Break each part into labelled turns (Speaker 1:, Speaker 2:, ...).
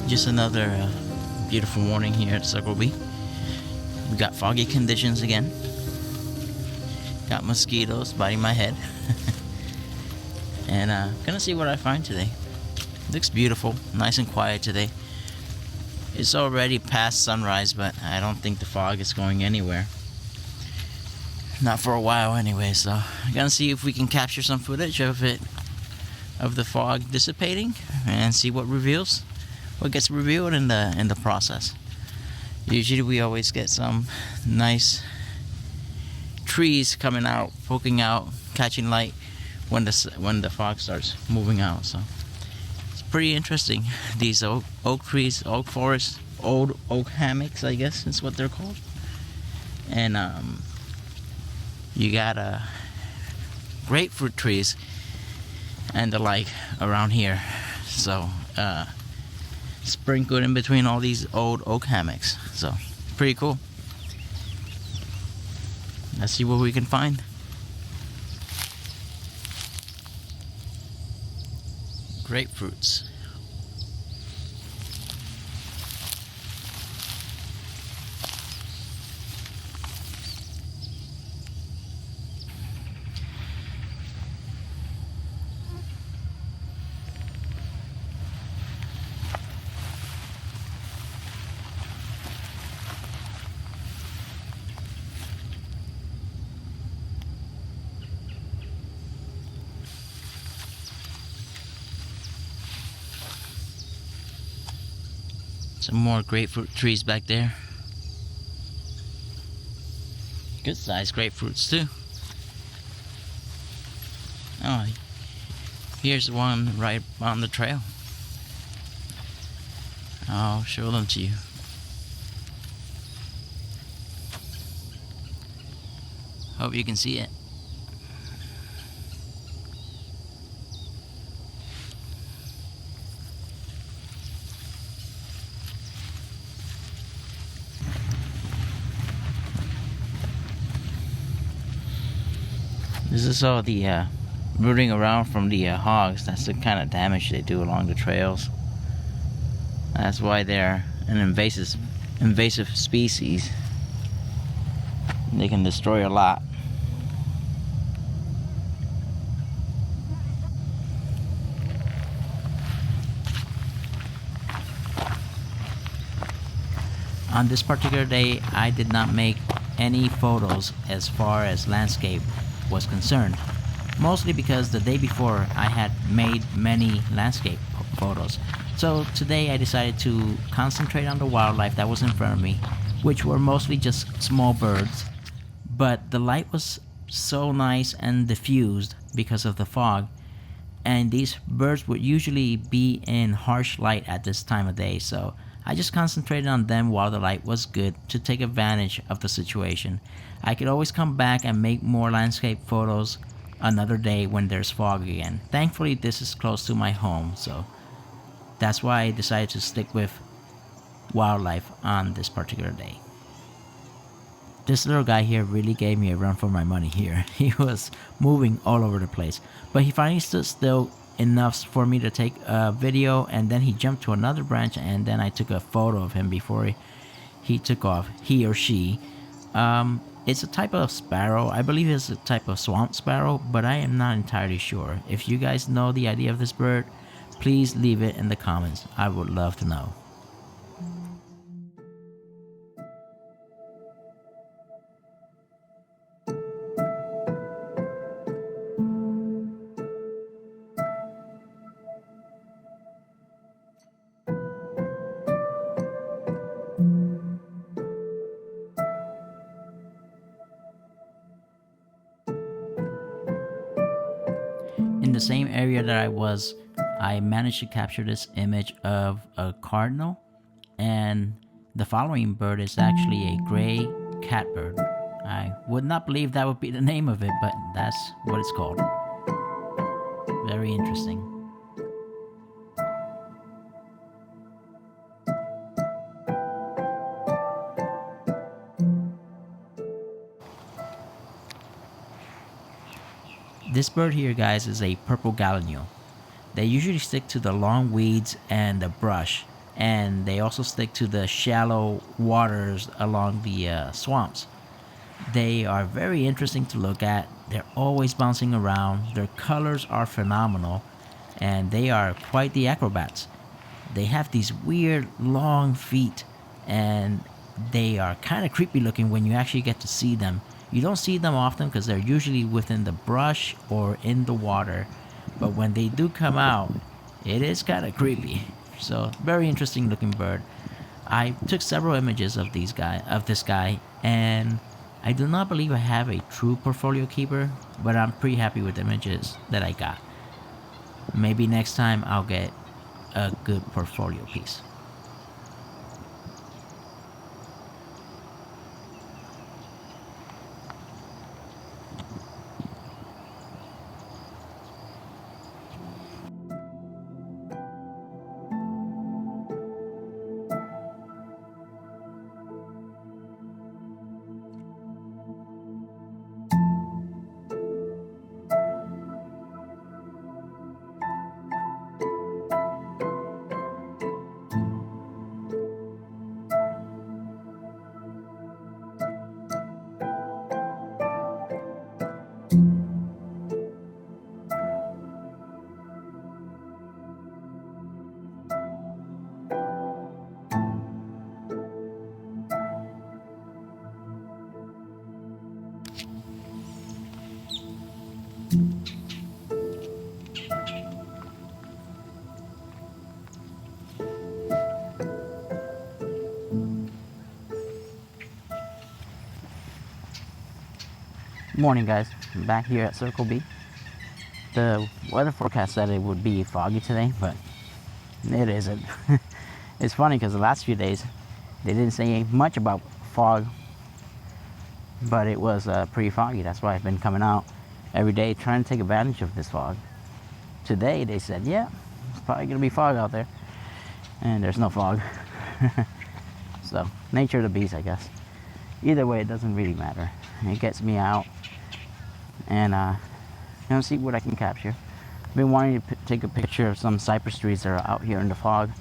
Speaker 1: Just another beautiful morning here at Circle B. We got foggy conditions again. Got mosquitoes biting my head. And gonna see what I find today. Looks beautiful, nice and quiet today. It's already past sunrise, but I don't think the fog is going anywhere. Not for a while anyway, so I'm gonna see if we can capture some footage of it, of the fog dissipating, and see what gets revealed in the process. Usually we always get some nice trees coming out, poking out, catching light when the fog starts moving out. So it's pretty interesting. These oak trees, oak forests, old oak hammocks, I guess is what they're called. And you got grapefruit trees and the like around here. So sprinkled in between all these old oak hammocks. So pretty cool. Let's see what we can find. Grapefruits. Some more grapefruit trees back there. Good sized grapefruits too. Oh, here's one right on the trail. I'll show them to you. Hope you can see it. This is all the rooting around from the hogs. That's the kind of damage they do along the trails. That's why they're an invasive species. They can destroy a lot. On this particular day, I did not make any photos as far as landscape was concerned. Mostly because the day before I had made many landscape photos. So today I decided to concentrate on the wildlife that was in front of me, which were mostly just small birds. But the light was so nice and diffused because of the fog, and these birds would usually be in harsh light at this time of day, so I just concentrated on them while the light was good to take advantage of the situation. I could always come back and make more landscape photos another day when there's fog again. Thankfully, this is close to my home, so that's why I decided to stick with wildlife on this particular day. This little guy here really gave me a run for my money here. He was moving all over the place, but he finally stood still enough for me to take a video, and then he jumped to another branch, and then I took a photo of him before he took off, he or she. It's a type of sparrow. I believe it's a type of swamp sparrow, but I am not entirely sure. If you guys know the idea of this bird, please leave it in the comments. I would love to know. In the same area that I was, I managed to capture this image of a cardinal, and the following bird is actually a gray catbird. I would not believe that would be the name of it, but that's what it's called. Very interesting. This bird here, guys, is a purple gallinule. They usually stick to the long weeds and the brush, and they also stick to the shallow waters along the swamps. They are very interesting to look at. They're always bouncing around. Their colors are phenomenal, and they are quite the acrobats. They have these weird long feet, and they are kind of creepy looking when you actually get to see them. You don't see them often because they're usually within the brush or in the water, but when they do come out, it is kind of creepy. So, very interesting looking bird. I took several images of this guy, and I do not believe I have a true portfolio keeper, but I'm pretty happy with the images that I got. Maybe next time I'll get a good portfolio piece. Morning, guys. I'm back here at Circle B. The weather forecast said it would be foggy today, but it isn't. It's funny because the last few days they didn't say much about fog, but it was pretty foggy. That's why I've been coming out every day trying to take advantage of this fog. Today they said, yeah, it's probably gonna be fog out there, and there's no fog. So nature of the beast, I guess. Either way, it doesn't really matter. It gets me out and see what I can capture. I've been wanting to take a picture of some cypress trees that are out here in the fog.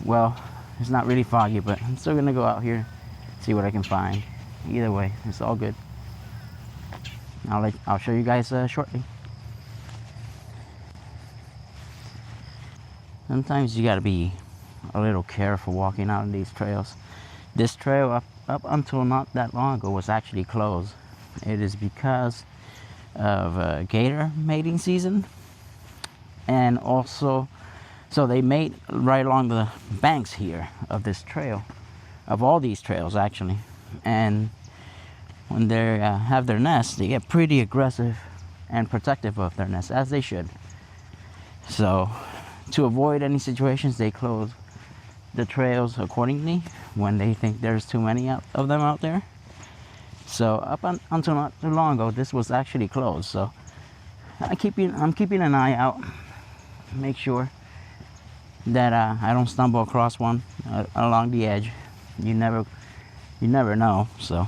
Speaker 1: Well, it's not really foggy, but I'm still gonna go out here, see what I can find. Either way, it's all good. I'll show you guys shortly. Sometimes you gotta be a little careful walking out on these trails. This trail up until not that long ago was actually closed. It is because of gator mating season, and also so they mate right along the banks here of this trail, of all these trails actually. And when they have their nests, they get pretty aggressive and protective of their nests, as they should. So to avoid any situations, they close the trails accordingly when they think there's too many of them out there. So until not too long ago, this was actually closed. So I'm keeping an eye out, make sure that I don't stumble across one along the edge. You never know. So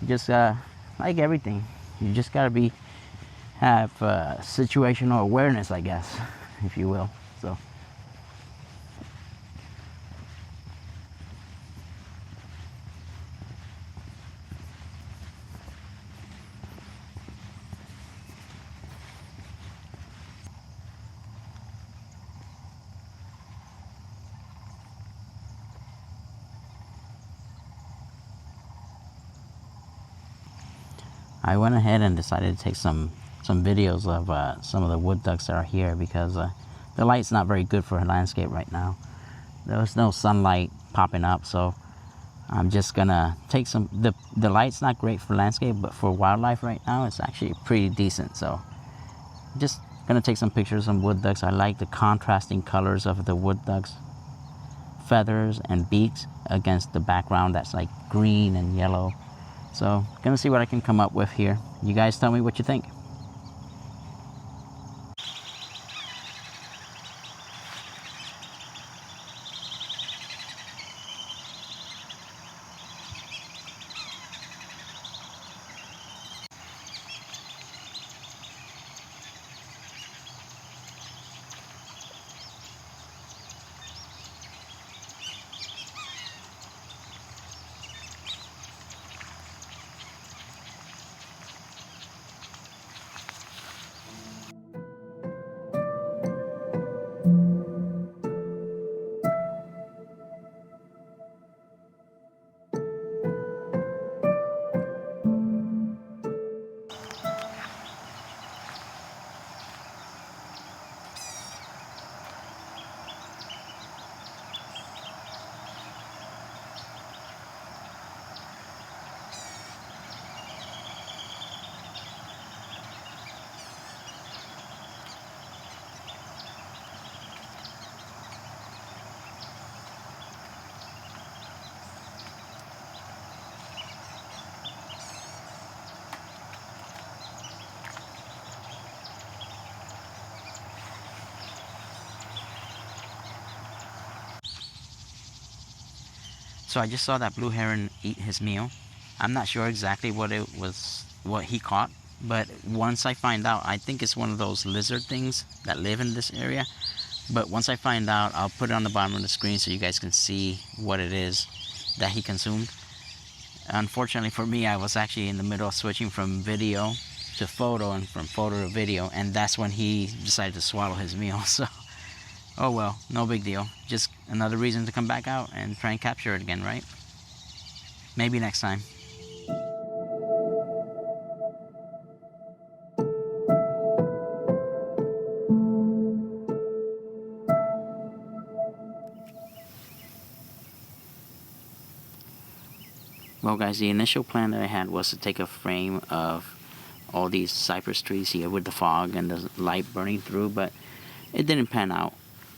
Speaker 1: just like everything, you just gotta have situational awareness, I guess, if you will. So. I went ahead and decided to take some videos of some of the wood ducks that are here, because the light's not very good for a landscape right now. There's no sunlight popping up, so I'm just gonna take some. The light's not great for landscape, but for wildlife right now, it's actually pretty decent. So just gonna take some pictures of some wood ducks. I like the contrasting colors of the wood ducks' feathers and beaks against the background that's like green and yellow. So gonna see what I can come up with here. You guys tell me what you think. So I just saw that blue heron eat his meal. I'm not sure exactly what he caught, but once I find out, I think it's one of those lizard things that live in this area. But once I find out, I'll put it on the bottom of the screen so you guys can see what it is that he consumed. Unfortunately for me, I was actually in the middle of switching from video to photo and from photo to video, and that's when he decided to swallow his meal. So oh well, no big deal. Just another reason to come back out and try and capture it again, right? Maybe next time. Well guys, the initial plan that I had was to take a frame of all these cypress trees here with the fog and the light burning through, but it didn't pan out.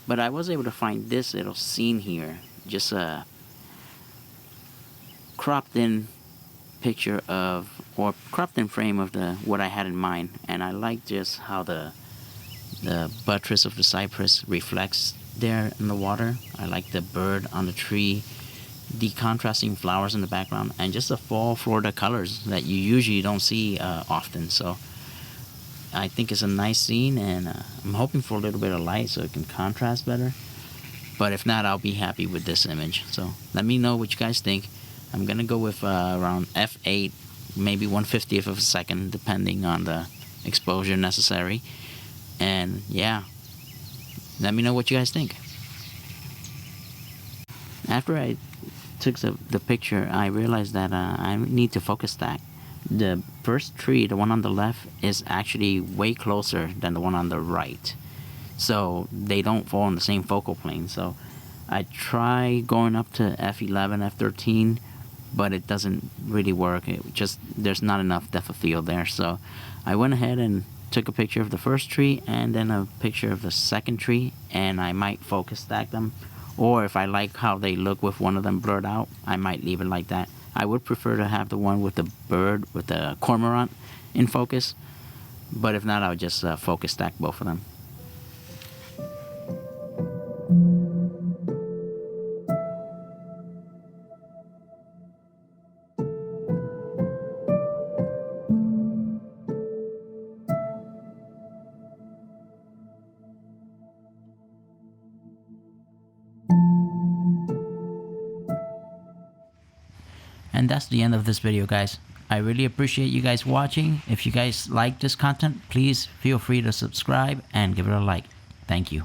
Speaker 1: But I was able to find this little scene here, just a cropped in picture of, or cropped in frame of what I had in mind. And I like just how the buttress of the cypress reflects there in the water. I like the bird on the tree, the contrasting flowers in the background, and just the fall Florida colors that you usually don't see often. So I think it's a nice scene, and I'm hoping for a little bit of light so it can contrast better. But if not, I'll be happy with this image. So let me know what you guys think. I'm gonna go with around f8, maybe 1/50th of a second, depending on the exposure necessary. And yeah, let me know what you guys think. after I took the picture, I realized that I need to focus stack. The first tree, the one on the left, is actually way closer than the one on the right, so they don't fall in the same focal plane. So I try going up to f11, f13, but it doesn't really work. There's not enough depth of field there. So I went ahead and took a picture of the first tree and then a picture of the second tree, and I might focus stack them, or if I like how they look with one of them blurred out, I might leave it like that. I would prefer to have the one with the bird, with the cormorant in focus, but if not, I would just focus stack both of them. And that's the end of this video, guys. I really appreciate you guys watching. If you guys like this content, please feel free to subscribe and give it a like. Thank you.